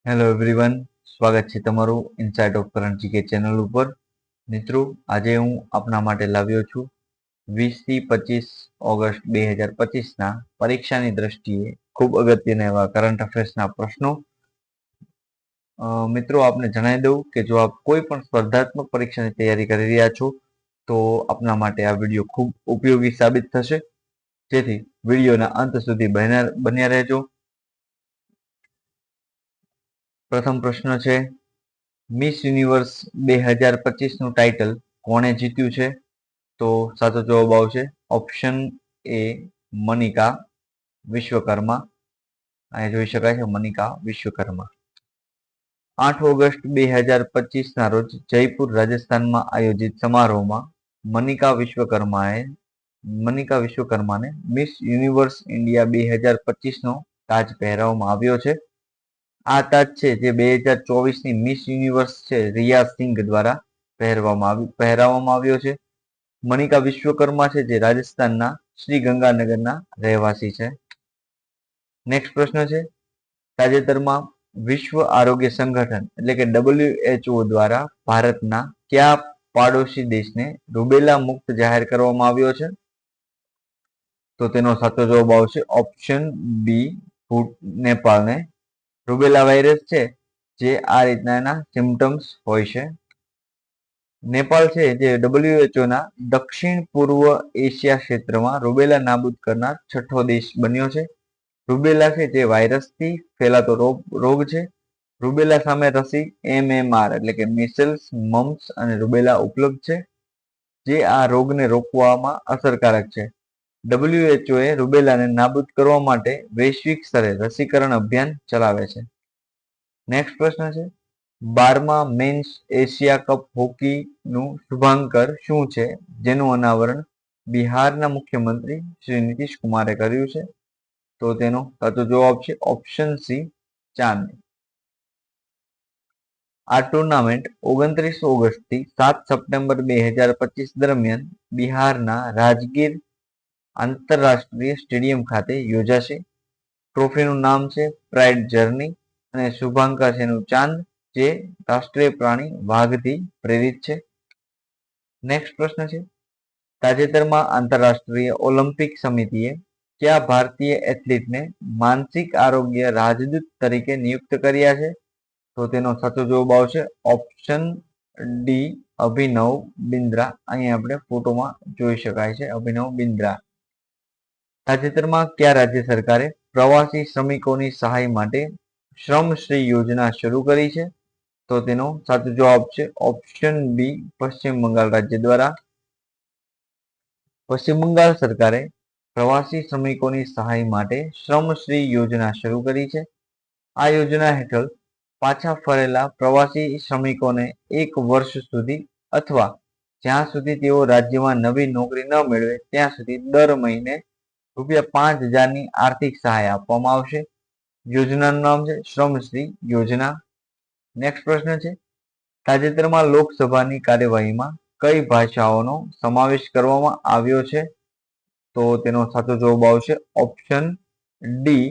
Hello everyone, સ્વાગત છે તમારું insight of current GK channel ઉપર. મિત્રો, આજે હું આપના માટે લાવ્યો છું 20 થી 25 ઓગસ્ટ 2025ના પરીક્ષાની દ્રષ્ટિએ ખૂબ અગત્યના એવા કરંટ અફેર્સના પ્રશ્નો. મિત્રો, આપને જણાવી દઉં કે જો આપ કોઈ પણ સ્પર્ધાત્મક પરીક્ષાની તૈયારી કરી રહ્યા છો તો આપના માટે આ વિડીયો ખૂબ ઉપયોગી સાબિત થશે. જેથી વિડીયોના અંત સુધી બન્યા રહેજો. પ્રથમ પ્રશ્ન છે, મિસ યુનિવર્સ 2025નું ટાઇટલ કોણે જીત્યું છે? તો સાચો જવાબ આવશે ઓપ્શન એ મનિકા વિશ્વકર્મા. અહીં જોઈ શકાય છે મનિકા વિશ્વકર્મા. 8 ઓગસ્ટ 2025ના રોજ જયપુર રાજસ્થાનમાં આયોજિત સમારોહમાં મનિકા વિશ્વકર્માને મિસ યુનિવર્સ ઇન્ડિયા 2025નો તાજ પહેરાવવામાં આવ્યો છે. આ તાજ છે જે 2024ની મિસ યુનિવર્સ છે રિયા સિંઘ દ્વારા પહેરાવવામાં આવ્યો છે. મનિકા વિશ્વકર્મા છે જે રાજસ્થાનના શ્રી ગંગાનગરના રહેવાસી છે. નેક્સ્ટ પ્રશ્ન છે, તાજેતરમાં વિશ્વ આરોગ્ય સંગઠન એટલે કે WHO દ્વારા ભારતના કયા પાડોશી દેશને રૂબેલા મુક્ત જાહેર કરવામાં આવ્યો છે? તો તેનો સાચો જવાબ આવશે ઓપ્શન બી નેપાળને. રૂબેલા વાયરસ છે જે આ રીતના એના સિમ્ટમ્સ હોય છે. નેપાળ છે જે WHO ના દક્ષિણ પૂર્વ એશિયા ક્ષેત્રમાં રૂબેલા નાબૂદ કરનાર છઠ્ઠો દેશ બન્યો છે. રૂબેલા છે જે વાયરસથી ફેલાતો રોગ છે. રૂબેલા સામે રસી MMR એટલે કે મિસલ્સ, મમ્સ અને રૂબેલા ઉપલબ્ધ છે જે આ રોગને રોકવામાં અસરકારક છે. WHO એ રૂબેલાને નાબૂદ કરવા માટે વૈશ્વિક સ્તરે રસીકરણ અભિયાન ચલાવે છે. નેક્સ્ટ પ્રશ્ન છે, 12મા મેન્સ એશિયા કપ હોકીનું શુભાંકર શું છે જેનું અનાવરણ બિહારના મુખ્યમંત્રી શ્રી નીતિશ કુમારે કર્યું છે? તો તેનો સાચો જવાબ છે ઓપ્શન સી ચાંદ. આ ટુર્નામેન્ટ 29 ઓગસ્ટથી 7 સપ્ટેમ્બર 2025 દરમિયાન બિહારના રાજગીર આંતરરાષ્ટ્રીય સ્ટેડિયમ ખાતે યોજાશે. ટ્રોફીનું નામ છે પ્રાઇડ જર્ની અને શુભાંકર છે એનું ચાંદ જે રાષ્ટ્રીય પ્રાણી વાઘથી પ્રેરિત છે. નેક્સ્ટ પ્રશ્ન છે, તાજેતરમાં આંતરરાષ્ટ્રીય ઓલિમ્પિક સમિતિએ કયા ભારતીય એથ્લીટને માનસિક આરોગ્ય રાજદૂત તરીકે નિયુક્ત કર્યા છે? તો તેનો સાચો જવાબ આવશે ઓપ્શન ડી અભિનવ બિંદ્રા. અહીં આપણે ફોટોમાં જોઈ શકાય છે અભિનવ બિંદ્રા. તાજેતરમાં કયા રાજ્ય સરકારે પ્રવાસી શ્રમિકોની સહાય માટે શ્રમશ્રી યોજના શરૂ કરી છે? તો તેનો સાચો જવાબ છે ઓપ્શન બી પશ્ચિમ બંગાળ રાજ્ય દ્વારા. પશ્ચિમ બંગાળ સરકારે પ્રવાસી શ્રમિકોની સહાય માટે શ્રમશ્રી યોજના શરૂ કરી છે. આ યોજના હેઠળ પાછા ફરેલા પ્રવાસી શ્રમિકોને 1 વર્ષ સુધી અથવા જ્યાં સુધી તેઓ રાજ્યમાં નવી નોકરી ન મેળવે ત્યાં સુધી દર મહિને ₹5,000ની આર્થિક સહાય આપવામાં આવશે. યોજનાનું નામ છે શ્રમશ્રી યોજના. નેક્સ્ટ પ્રશ્ન છે, તાજેતરમાં લોકસભાની કાર્યવાહીમાં કઈ ભાષાઓનો સમાવેશ કરવામાં આવ્યો છે? તો તેનો સાચો જવાબ આવશે ઓપ્શન ડી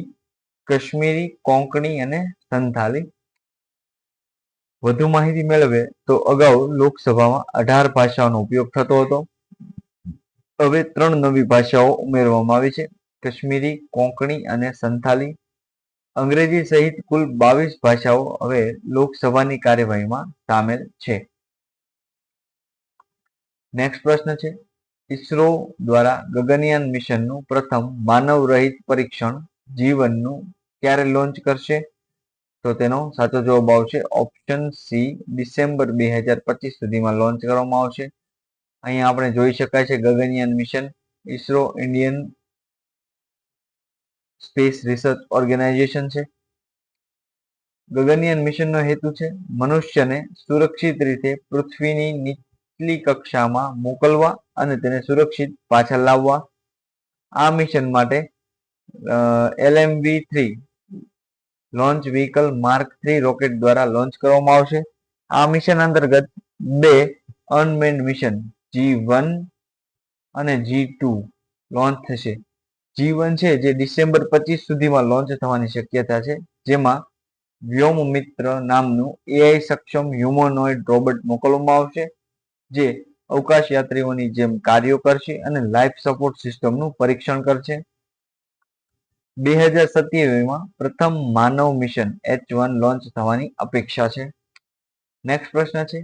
કાશ્મીરી, કોંકણી અને સંથાલી. વધુ માહિતી મેળવે તો અગાઉ લોકસભામાં 18 ભાષાઓનો ઉપયોગ થતો હતો. હવે 3 નવી ભાષાઓ ઉમેરવામાં આવી છે, કાશ્મીરી, કોંકણી અને સંથાલી. અંગ્રેજી સહિત કુલ 22 ભાષાઓ હવે લોકસભાની કાર્યવાહીમાં સામેલ છે. નેક્સ્ટ પ્રશ્ન છે, ઇસરો દ્વારા ગગનયાન મિશનનું પ્રથમ માનવ રહિત પરીક્ષણ G1નું ક્યારે લોન્ચ કરશે? તો તેનો સાચો જવાબ આવશે ઓપ્શન સી ડિસેમ્બર 2025 સુધીમાં લોન્ચ કરવામાં આવશે. અહીંયા આપણે જોઈ શકાય છે Gaganyaan mission ISRO Indian Space Research Organisation છે. ગગનયાન મિશનનો હેતુ છે મનુષ્યને સુરક્ષિત રીતે પૃથ્વીની નીચલી કક્ષામાં મોકલવા અને તેને સુરક્ષિત પાછા લાવવા. આ મિશન માટે LMV-3 launch vehicle mark 3 rocket દ્વારા લોન્ચ કરવામાં આવશે. આ મિશન અંતર્ગત 2 અનમેન્ડ મિશન G1 અને G2 લોન્ચ થશે. G1 છે જે ડિસેમ્બર 25 સુધીમાં લોન્ચ થવાની શક્યતા છે, જેમાં વ્યોમ મિત્ર નામનું એઆઈ સક્ષમ હ્યુમનોઇડ રોબોટ મોકલવામાં આવશે, જે અવકાશ યાત્રીઓની જેમ કાર્યો કરશે અને લાઈફ સપોર્ટ સિસ્ટમનું પરીક્ષણ કરશે. 2027માં પ્રથમ માનવ મિશન H1 લોન્ચ થવાની અપેક્ષા છે. નેક્સ્ટ પ્રશ્ન છે,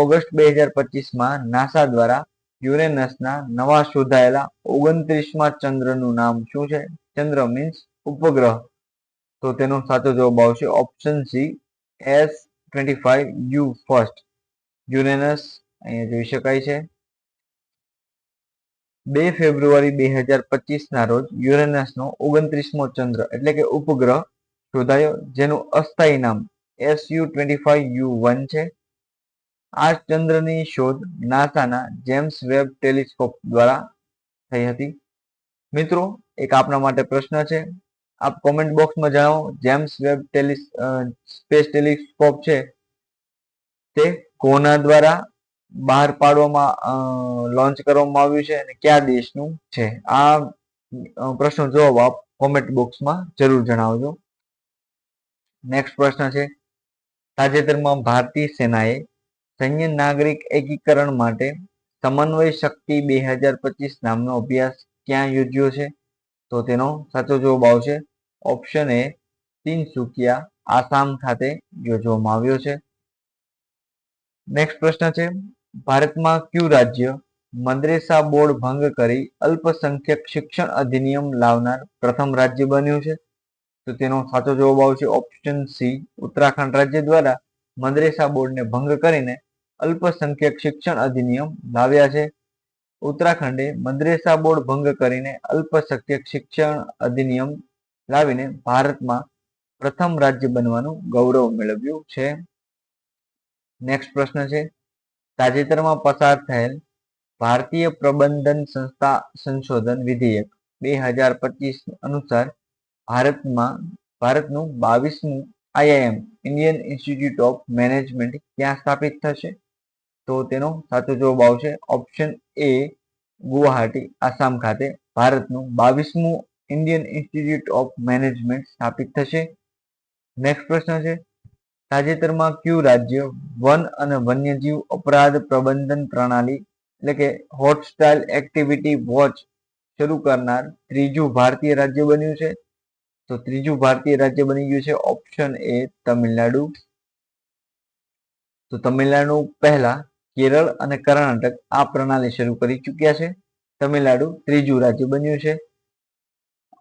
ઓગસ્ટ 2025માં નાસા દ્વારા યુરેનસના નવા શોધાયેલા 29મા ચંદ્રનું નામ શું છે? ચંદ્ર મીન્સ ઉપગ્રહ. તો તેનો સાચો જવાબ આવશે option C, S25U first. Uranus અહીંયા જોઈ શકાય છે. 2 ફેબ્રુઆરી 2025ના રોજ યુરેનસનો 29મો ચંદ્ર એટલે કે ઉપગ્રહ શોધાયો, જેનું અસ્થાયી નામ SU-25U1 છે. આ ચંદ્રની શોધ નાસાના જેમ્સ વેબ ટેલિસ્કોપ દ્વારા થઈ હતી. મિત્રો, એક આપના માટે પ્રશ્ન છે, આપ કોમેન્ટ બોક્સમાં જણાવો, જેમ્સ વેબ સ્પેસ ટેલિસ્કોપ છે તે કોના દ્વારા બહાર પાડવામાં લોન્ચ કરવામાં આવ્યું છે અને કયા દેશનું છે? આ પ્રશ્નનો જવાબ આપ કોમેન્ટ બોક્સમાં જરૂર જણાવજો. નેક્સ્ટ પ્રશ્ન છે, તાજેતરમાં ભારતીય સેનાએ સૈન્ય નાગરિક એકીકરણ માટે સમન્વય શક્તિ 2025 નામનો અભ્યાસ ક્યાં યોજ્યો છે? તો તેનો સાચો જવાબ આવશે ઓપ્શન એ, તિનસુકિયા, આસામ ખાતે યોજવામાં આવ્યો છે. નેક્સ્ટ પ્રશ્ન છે, ભારતમાં કયું રાજ્ય મદ્રેસા બોર્ડ ભંગ કરી અલ્પસંખ્યક શિક્ષણ અધિનિયમ લાવનાર પ્રથમ રાજ્ય બન્યું છે? તો તેનો સાચો જવાબ આવશે ઓપ્શન સી, ઉત્તરાખંડ રાજ્ય દ્વારા મદ્રેસા બોર્ડને ભંગ કરીને અલ્પસંખ્યક શિક્ષણ અધિનિયમ લાવ્યા છે. ઉત્તરાખંડે મદ્રેસા બોર્ડ ભંગ કરીને અલ્પસંખ્યક શિક્ષણ અધિનિયમ લાવીને ભારતમાં પ્રથમ રાજ્ય બનવાનું ગૌરવ મેળવ્યું છે. નેક્સ્ટ પ્રશ્ન છે, તાજેતરમાં પસાર થયેલ ભારતીય પ્રબંધન સંસ્થા સંશોધન વિધેયક 2025 અનુસાર ભારતનું 22મું IIM Indian institute of management ક્યાં સ્થાપિત થશે? તો તેનો સાચો જવાબ આવશે ઓપ્શન એ, ગુવાહાટી, આસામ ખાતે ભારતનું 22મું ઇન્ડિયન ઇન્સ્ટિટ્યૂટ ઓફ મેનેજમેન્ટ સ્થાપિત થશે. નેક્સ્ટ પ્રશ્ન છે, તાજેતરમાં કયું રાજ્ય વન અને વન્યજીવ અપરાધ પ્રબંધન પ્રણાલી એટલે કે હોસ્ટાઇલ એક્ટિવિટી વોચ શરૂ કરનાર ત્રીજું ભારતીય રાજ્ય બન્યું છે? તો ત્રીજું ભારતીય રાજ્ય બની ગયું છે ઓપ્શન એ, તમિલનાડુ. તો તમિલનાડુ પહેલા કેરળ અને કર્ણાટક આ પ્રણાલી શરૂ કરી ચૂક્યા છે. તમિલનાડુ ત્રીજું રાજ્ય બન્યું છે.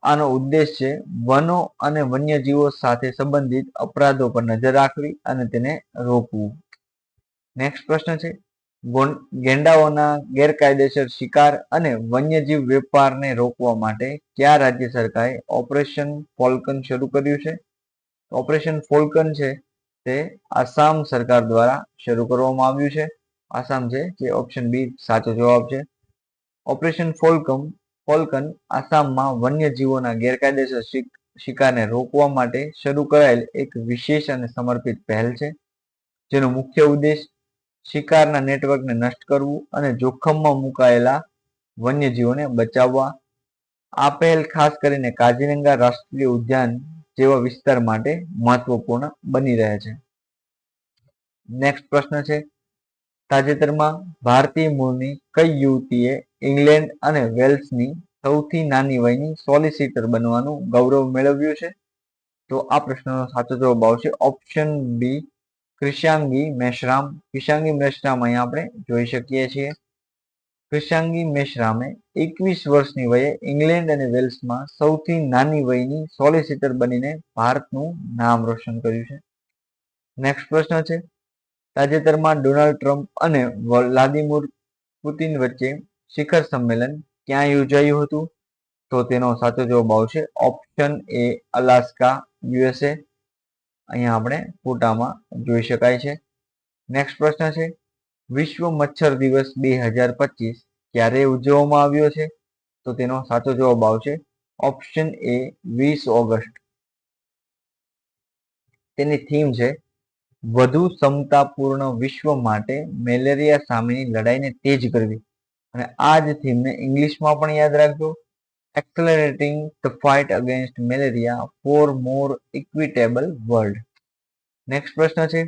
આનો ઉદ્દેશ છે વનો અને વન્યજીવો સાથે સંબંધિત અપરાધો પર નજર રાખવી અને તેને રોકવું. નેક્સ્ટ પ્રશ્ન છે, ગેંડાઓના ગેરકાયદેસર શિકાર અને વન્યજીવ વેપારને રોકવા માટે કયા રાજ્ય સરકારે ઓપરેશન ફોલ્કન શરૂ કર્યું છે? ઓપરેશન ફોલ્કન છે તે આસામ સરકાર દ્વારા શરૂ કરવામાં આવ્યું છે. આસામ છે જે ઓપ્શન બી સાચો જવાબ છે. ઓપરેશન ફોલ્કન આસામમાં વન્યજીવોના ગેરકાયદેસર શિકારને રોકવા માટે શરૂ કરાયેલ એક વિશેષ અને સમર્પિત પહેલ છે, જેનો મુખ્ય ઉદ્દેશ શિકારના નેટવર્કને નષ્ટ કરવું અને જોખમમાં મુકાયેલા વન્યજીવોને બચાવવા. આ પહેલ ખાસ કરીને કાઝીરંગા રાષ્ટ્રીય ઉદ્યાન જેવા વિસ્તાર માટે મહત્વપૂર્ણ બની રહે છે. નેક્સ્ટ પ્રશ્ન છે, તાજેતરમાં ભારતીય મૂળની કઈ યુવતીએ ઇંગ્લેન્ડ અને વેલ્સની સૌથી નાની વયની સોલિસિટર બનવાનું ગૌરવ મેળવ્યું છે? તો આ પ્રશ્નનો સાચો જવાબ આવશે ઓપ્શન બી, ક્રિશાંગી મેશ્રામ. ક્રિશાંગી મેશ્રામ અહીંયા આપણે જોઈ શકીએ છીએ. ક્રિશાંગી મેશ્રામે 21 વર્ષની વયે ઇંગ્લેન્ડ અને વેલ્સમાં સૌથી નાની વયની સોલિસિટર બનીને ભારતનું નામ રોશન કર્યું છે. નેક્સ્ટ પ્રશ્ન છે, તાજેતરમાં ડોનાલ્ડ ટ્રમ્પ અને વ્લાદિમીર પુતિન વચ્ચે શિખર સંમેલન ક્યાં યોજાયું હતું? તો તેનો સાચો જવાબ આવશે ઓપ્શન એ, અલાસ્કા, USA. અહીંયા આપણે ફોટામાં જોઈ શકાય છે. નેક્સ્ટ પ્રશ્ન છે, વિશ્વ મચ્છર દિવસ 2025 ક્યારે ઉજવવામાં આવ્યો છે? તો તેનો સાચો જવાબ આવશે ઓપ્શન એ, 20 ઓગસ્ટ. તેની થીમ છે વધુ સમતાપૂર્ણ વિશ્વ માટે મેલેરિયા સામેની લડાઈને તેજ કરવી. અને આ જ થીમને ઇંગ્લિશમાં પણ યાદ રાખજો, accelerating the fight against malaria for more equitable world. Next પ્રશ્ન છે,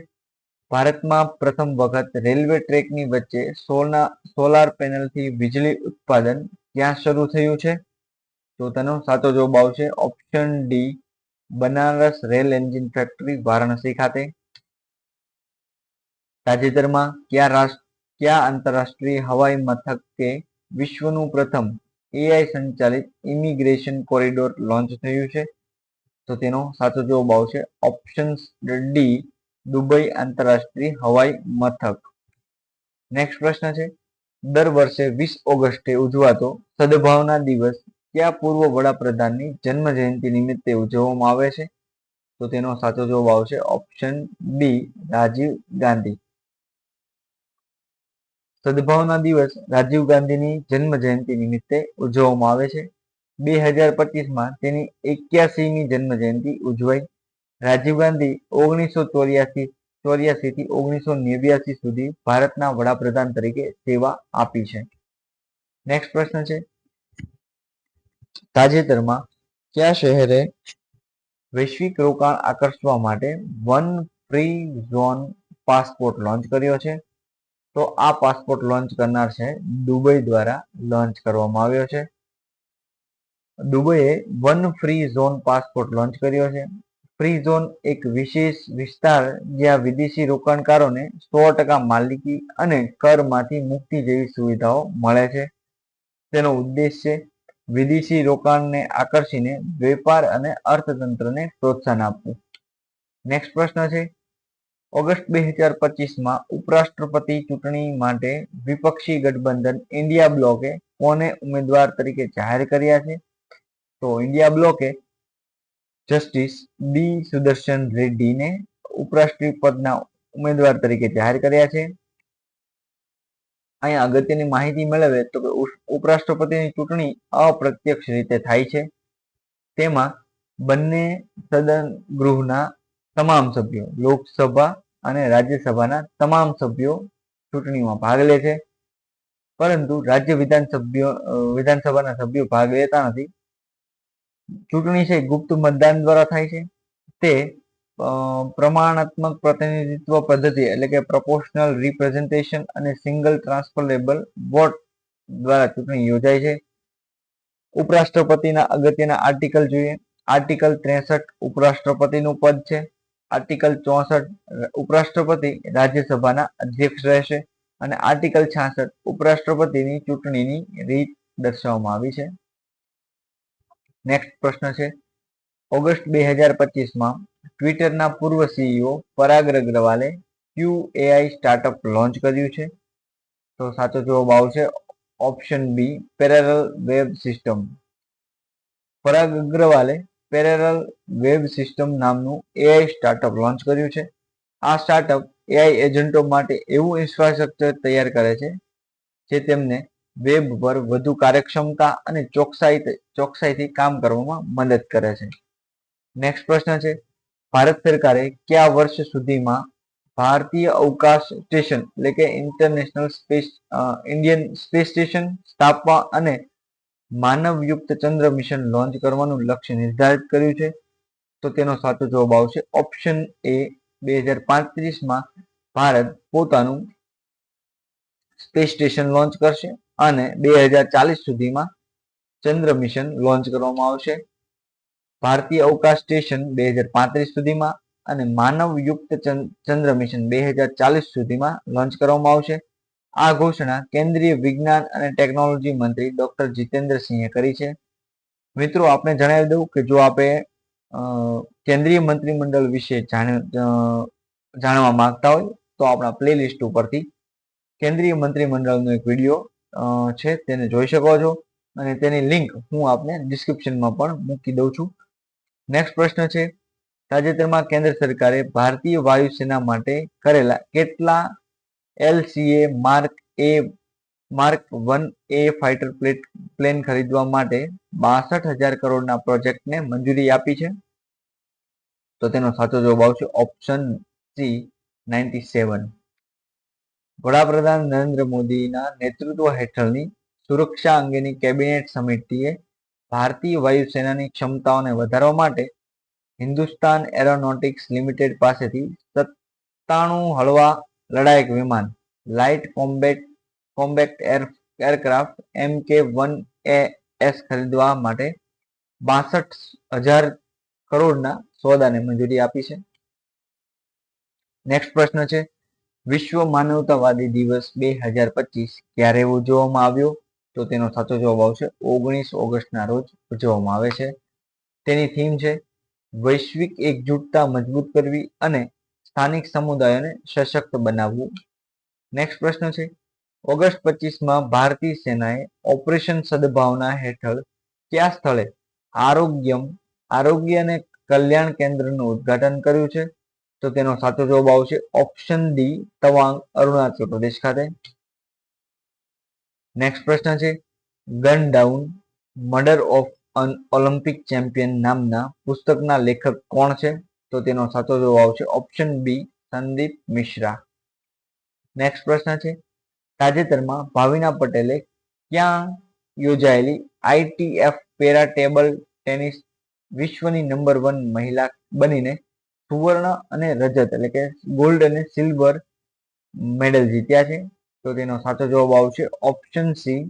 ભારતમાં પ્રથમ વખત રેલવે ટ્રેકની વચ્ચે સોલાર પેનલથી વીજળી ઉત્પાદન ક્યાં શરૂ થયું છે? તો તેનો સાચો જવાબ આવશે option D, Banaras rail engine factory Varanasi ખાતે. તાજેતરમાં કયા આંતરરાષ્ટ્રીય હવાઈ મથકે વિશ્વનું પ્રથમ એઆઈ સંચાલિત ઇમિગ્રેશન કોરિડોર લોન્ચ થયું છે? તો તેનો સાચો જવાબ આવશે ઓપ્શન ડી, દુબઈ આંતરરાષ્ટ્રીય હવાઈ મથક. નેક્સ્ટ પ્રશ્ન છે, દર વર્ષે 20 ઓગસ્ટે ઉજવાતો સદભાવના દિવસ કયા પૂર્વ વડાપ્રધાનની જન્મ જયંતિ નિમિત્તે ઉજવવામાં આવે છે? તો તેનો સાચો જવાબ આવશે ઓપ્શન બી, રાજીવ ગાંધી. સદભાવના દિવસ રાજીવ ગાંધીની જન્મ જયંતિ નિમિત્તે ઉજવવામાં આવે છે. 2025માં તેની 81મી જન્મ જયંતિ ઉજવાઈ. રાજીવ ગાંધી 1984 થી 1989 સુધી ભારતના વડાપ્રધાન તરીકે સેવા આપી છે. નેક્સ્ટ પ્રશ્ન છે, તાજેતરમાં કયા શહેરે વૈશ્વિક રોકાણ આકર્ષવા માટે one free zone passport launch કર્યો છે? તો આ પાસપોર્ટ લોન્ચ કરનાર છે દુબઈ દ્વારા લોન્ચ કરવામાં આવ્યો છે. દુબઈએ one free zone passport launch કર્યો છે. ફ્રી ઝોન એક વિશેષ વિસ્તાર જ્યાં વિદેશી રોકાણકારોને 100% માલિકી અને કરમાંથી મુક્તિ જેવી સુવિધાઓ મળે છે. તેનો ઉદ્દેશ છે વિદેશી રોકાણને આકર્ષીને વેપાર અને અર્થતંત્રને પ્રોત્સાહન આપવું. નેક્સ્ટ પ્રશ્ન છે, ઓગસ્ટ 2025માં ઉપરાષ્ટ્રપતિ ચૂંટણી માટે વિપક્ષી ગઠબંધન ઇન્ડિયા બ્લોકે કોને ઉમેદવાર તરીકે જાહેર કર્યા છે? તો ઇન્ડિયા બ્લોકે જસ્ટિસ બી સુદર્શન રેડ્ડીને ઉપરાષ્ટ્રપતિના ઉમેદવાર તરીકે જાહેર કર્યા છે. અહીંયા અગત્યની માહિતી મેળવે તો કે ઉપરાષ્ટ્રપતિની ચૂંટણી અપ્રત્યક્ષ રીતે થાય છે. તેમાં બંને સદન ગૃહના તમામ સભ્યો, લોકસભા અને રાજ્યસભાના તમામ સભ્યો ચૂંટણીમાં ભાગ લે છે, પરંતુ રાજ્ય વિધાનસભાના સભ્યો ભાગ લેતા નથી. ચૂંટણી છે ગુપ્ત મતદાન દ્વારા થાય છે. તે પ્રમાણાત્મક પ્રતિનિધિત્વ પદ્ધતિ એટલે કે પ્રોપોર્શનલ રિપ્રેઝન્ટેશન અને સિંગલ ટ્રાન્સફરેબલ વોટ દ્વારા ચૂંટણી યોજાય છે. ઉપરાષ્ટ્રપતિના અગત્યના આર્ટિકલ જોઈએ. આર્ટિકલ 63 ઉપરાષ્ટ્રપતિનું પદ છે. આર્ટિકલ 64 ઉપરાષ્ટ્રપતિ રાજ્યસભાના અધ્યક્ષ રહેશે અને આર્ટિકલ 66 ઉપરાષ્ટ્રપતિની ચૂંટણીની રીત દર્શાવવામાં આવી છે. નેક્સ્ટ પ્રશ્ન છે, ઓગસ્ટ 2025માં ટ્વિટરના પૂર્વ સીઈઓ પરાગ અગ્રવાલે કયું એઆઈ સ્ટાર્ટઅપ લોન્ચ કર્યું છે? તો સાચો જવાબ આવશે option B, parallel web system. Parag અગ્રવાલે પેરેલલ વેબ સિસ્ટમ નામનું એઆઈ સ્ટાર્ટઅપ લોન્ચ કર્યું છે. આ સ્ટાર્ટઅપ એઆઈ એજન્ટો માટે એવું ઇન્ફ્રાસ્ટ્રક્ચર તૈયાર કરે છે જે તેમને વેબ પર વધુ કાર્યક્ષમતા અને ચોકસાઈથી કામ કરવામાં મદદ કરે છે. નેક્સ્ટ પ્રશ્ન છે, ભારત સરકારે કયા વર્ષ સુધીમાં ભારતીય અવકાશ સ્ટેશન એટલે કે ઇન્ડિયન સ્પેસ સ્ટેશન સ્થાપવા અને માનવયુક્ત ચંદ્ર મિશન લોન્ચ કરવાનું લક્ષ્ય નિર્ધારિત કર્યું છે? તો તેનો સાચો જવાબ આવશે ઓપ્શન એ, 2035માં ભારત પોતાનું સ્પેસ સ્ટેશન લોન્ચ કરશે અને 2040 સુધીમાં ચંદ્ર મિશન લોન્ચ કરવામાં આવશે. ભારતીય અવકાશ સ્ટેશન 2035 સુધીમાં અને માનવયુક્ત ચંદ્ર મિશન 2040 સુધીમાં લોન્ચ કરવામાં આવશે. આ ઘોષણા કેન્દ્રીય વિજ્ઞાન અને ટેકનોલોજી મંત્રી ડોક્ટર જીતેન્દ્રસિંહે કરી છે. મિત્રો, આપણે જણાવી દઉં કે જો આપે કેન્દ્રીય મંત્રીમંડળ વિશે જાણવા માંગતા હોય તો આપણા પ્લેલિસ્ટ ઉપરથી કેન્દ્રીય મંત્રીમંડળનો એક વિડીયો છે તેને જોઈ શકો છો અને તેની લિંક હું આપને ડિસ્ક્રિપ્શનમાં પણ મૂકી દઉં છું. નેક્સ્ટ પ્રશ્ન છે, તાજેતરમાં કેન્દ્ર સરકારે ભારતીય વાયુસેના માટે કરેલા કેટલા LCA mark 1A fighter plane ખરીદવા માટે 62,000 કરોડના પ્રોજેક્ટને મંજૂરી આપી છે? તો તેનો સાચો જવાબ આવશે ઓપ્શન સી, 97. વડાપ્રધાન નરેન્દ્ર મોદીના નેતૃત્વ હેઠળની સુરક્ષા અંગેની કેબિનેટ સમિતિએ ભારતીય વાયુસેનાની ક્ષમતાઓને વધારવા માટે હિન્દુસ્તાન એરોનોટિક્સ લિમિટેડ પાસેથી 97 હળવા લડાયક વિમાન લાઇટ કોમ્બેક્ટ એરક્રાફ્ટ MK-1AS ખરીદવા માટે 62,000 કરોડના સોદાને મંજૂરી આપી છે. નેક્સ્ટ પ્રશ્ન છે, વિશ્વ માનવતાવાદી દિવસ 2025 ક્યારે ઉજવવામાં આવ્યો? તો તેનો સાચો જવાબ આવશે 19 ઓગસ્ટના રોજ ઉજવવામાં આવે છે. તેની થીમ છે વૈશ્વિક એકજૂટતા મજબૂત કરવી અને સ્થાનિક સમુદાયોને સશક્ત બનાવવું. નેક્સ્ટ પ્રશ્ન છે, ઓગસ્ટ 25માં ભારતીય સેનાએ ઓપરેશન સદભાવના હેઠળ કયા સ્થળે આરોગ્ય અને કલ્યાણ કેન્દ્રનું ઉદ્ઘાટન કર્યું છે? તો તેનો સાચો જવાબ આવશે ઓપ્શન ડી, તવાંગ, અરુણાચલ પ્રદેશ ખાતે. નેક્સ્ટ પ્રશ્ન છે, gun down murder of an Olympic champion નામના પુસ્તકના લેખક કોણ છે? તો તેનો સાચો જવાબ આવશે option B, Sandeep Mishra. Next પ્રશ્ન છે, તાજેતરમાં ભાવિના પટેલે ક્યાં યોજાયેલી ITF પેરા ટેબલ ટેનિસ વિશ્વની નંબર 1 મહિલા બનીને સુવર્ણ અને રજત એટલે કે ગોલ્ડ અને સિલ્વર મેડલ જીત્યા છે? તો તેનો સાચો જવાબ આવશે ઓપ્શન સી,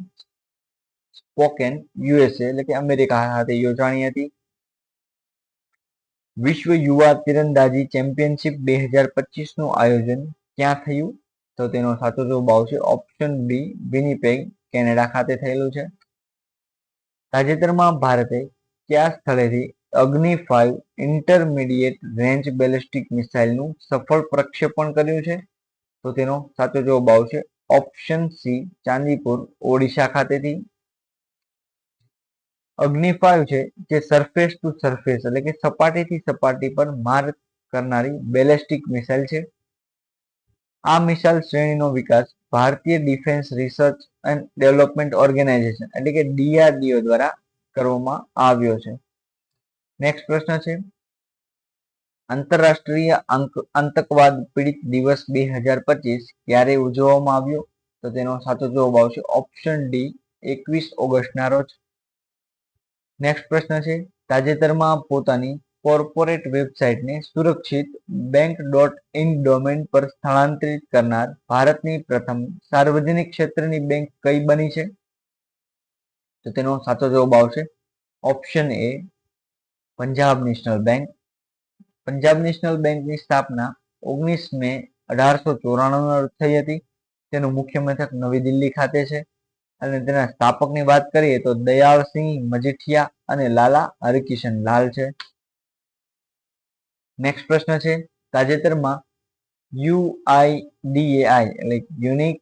સ્પોકેન, USA એટલે કે અમેરિકા ખાતે યોજાણી હતી. વિશ્વ યુવા તીરંદાજી ચેમ્પિયનશિપ 2025 નું આયોજન ક્યાં થયું? તો તેનો સાચો જવાબ આવશે ઓપ્શન બી, વિનિપેગ, કેનેડા ખાતે થયેલું છે. તાજેતરમાં ભારતે કયા સ્થળેથી અગ્નિ 5 ઇન્ટરમીડિયેટ રેન્જ બેલિસ્ટિક મિસાઇલનું સફળ પ્રક્ષેપણ કર્યું છે? તો તેનો સાચો જવાબ આવશે ઓપ્શન સી, ચાંદીપુર, ઓડિશા ખાતેથી. અગ્નિ 5 છે જે સરફેસ ટુ સરફેસ એટલે કે સપાટીથી સપાટી પર માર કરનારી બેલિસ્ટિક મિસાઇલ છે. આ મિસાઇલ શ્રેણીનો વિકાસ ભારતીય Defence Research and Development Organisation એટલે કે DRDO દ્વારા કરવામાં આવ્યો છે. નેક્સ્ટ પ્રશ્ન છે, આંતરરાષ્ટ્રીય આતંકવાદ પીડિત દિવસ 2025 ક્યારે ઉજવવામાં આવ્યો? તો તેનો સાચો જવાબ આવશે ઓપ્શન ડી, 21 ઓગસ્ટના રોજ. નેક્સ્ટ પ્રશ્ન છે, તાજેતરમાં પોતાની કોર્પોરેટ વેબસાઇટને સુરક્ષિત bank.in ડોમેન પર સ્થળાંતરિત કરનાર ભારતની પ્રથમ સાર્વજનિક ક્ષેત્રની બેંક કઈ બની છે? તો તેનો સાચો જવાબ આવશે option A, Punjab national bank. Punjab national બેંકની સ્થાપના 19 મે 1894 થઈ હતી. તેનું મુખ્ય મથક નવી દિલ્હી ખાતે છે અને તેના સ્થાપકની વાત કરીએ તો દયાળસિંહ મજીઠિયા અને લાલા હરકિશન લાલ છે. નેક્સ્ટ પ્રશ્ન છે, તાજેતરમાં UIDAI એટલે યુનિક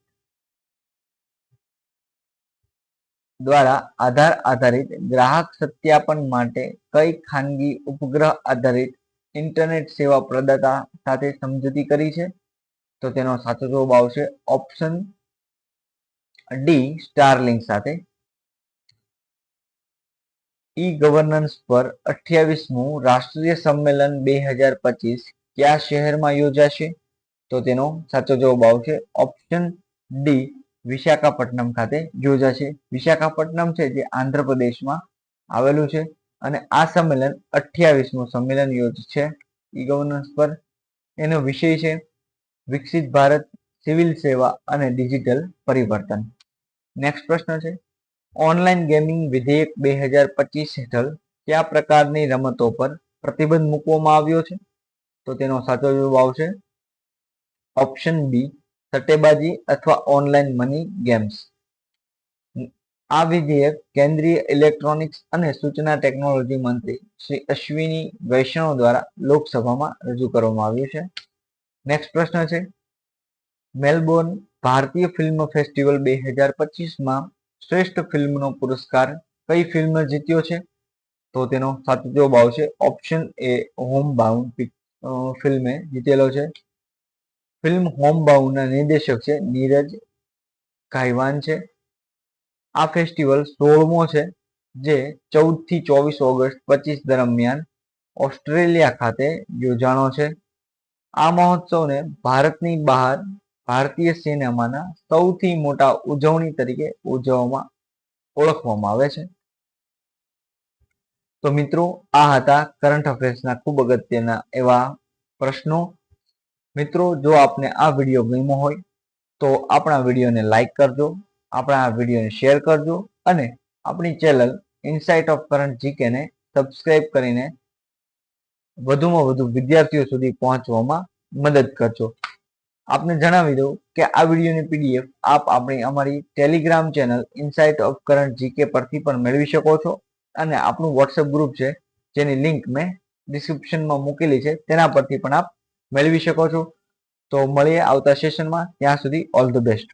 દ્વારા આધાર આધારિત ગ્રાહક સત્યાપન માટે કઈ ખાનગી ઉપગ્રહ આધારિત ઇન્ટરનેટ સેવા પ્રદાતા સાથે સમજૂતી કરી છે? તો તેનો સાચો જવાબ આવશે ઓપ્શન ડી, સ્ટારલિંક સાથે. ઈ ગવર્નન્સ પર 28મું રાષ્ટ્રીય સંમેલન 2025 કયા શહેરમાં યોજાશે? તો તેનો સાચો જવાબ આવશે ઓપ્શન ડી, વિશાખાપટ્ટનમ ખાતે યોજાશે. વિશાખાપટ્ટનમ છે જે આંધ્રપ્રદેશમાં આવેલું છે અને આ સંમેલન 28મું સંમેલન યોજશે ઈ ગવર્નન્સ પર. એનો વિષય છે વિકસિત ભારત, સિવિલ સેવા અને ડિજિટલ પરિવર્તન. નેક્સ્ટ પ્રશ્ન છે, ઓનલાઈન ગેમિંગ વિધેયક 2025 હેઠળ કયા પ્રકારની રમતો પર પ્રતિબંધ મૂકવામાં આવ્યો છે? તો તેનો સાચો જવાબ આવશે ઓપ્શન બી, સટ્ટેબાજી અથવા ઓનલાઈન મની ગેમ્સ. આ વિધેયક કેન્દ્રીય ઇલેક્ટ્રોનિક્સ અને સૂચના ટેકનોલોજી મંત્રી શ્રી અશ્વિની વૈષ્ણવ દ્વારા લોકસભામાં રજૂ કરવામાં આવ્યું છે. નેક્સ્ટ પ્રશ્ન છે, મેલબોર્ન ભારતીય ફિલ્મ ફેસ્ટિવલ 2025માં શ્રેષ્ઠ ફિલ્મનો પુરસ્કાર કઈ ફિલ્મ જીત્યો છે? તો તેનો સાચો જવાબ આવશે ઓપ્શન એ, હોમ બાઉન્ડ ફિલ્મે જીતેલો છે. ફિલ્મ હોમ બાઉન્ડના નિર્દેશક છે નીરજ ઘાઈવાન છે. આ ફેસ્ટિવલ 16મો છે જે 14 થી 24 ઓગસ્ટ 25 દરમિયાન ઓસ્ટ્રેલિયા ખાતે યોજાણો છે. આ મહોત્સવને ભારતની બહાર ભારતીય સિનેમાના સૌથી મોટા ઉજવણી તરીકે ઓળખવામાં આવે છે. તો મિત્રો આ હતા કરંટ અફેર્સના ખૂબ અગત્યના એવા પ્રશ્નો. મિત્રો જો આપને આ વિડીયો ગમ્યો હોય તો આપણા વિડીયોને લાઈક કરજો, આપણા આ વિડીયોને શેર કરજો અને આપણી ચેનલ ઇનસાઇટ ઓફ કરંટ જીકેને સબસ્ક્રાઇબ કરીને વધુમાં વધુ વિદ્યાર્થીઓ સુધી પહોંચવામાં મદદ કરજો. આપને જણાવી દઉં કે આ વિડીયોની પીડીએફ આપ અમારી Telegram channel insight of current GK પરથી પણ મેળવી શકો છો અને આપણું વોટ્સએપ ગ્રુપ છે જેની લિંક મેં ડિસ્ક્રિપ્શનમાં મૂકેલી છે તેના પરથી પણ આપ મેળવી શકો છો. તો મળીએ આવતા સેશનમાં. ત્યાં સુધી ઓલ ધ બેસ્ટ.